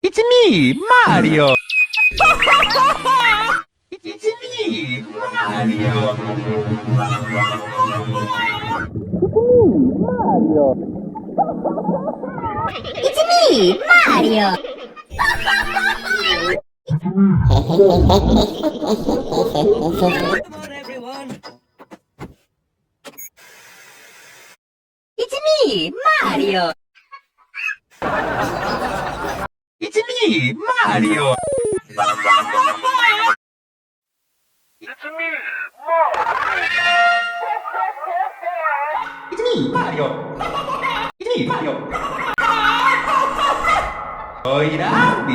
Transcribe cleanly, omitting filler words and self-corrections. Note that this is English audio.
It's me, Mario. It's me, Mario. It's me, Mario! It's me, Mario! It's me, Mario. It's me, Mario. It's me, Mario. Oira,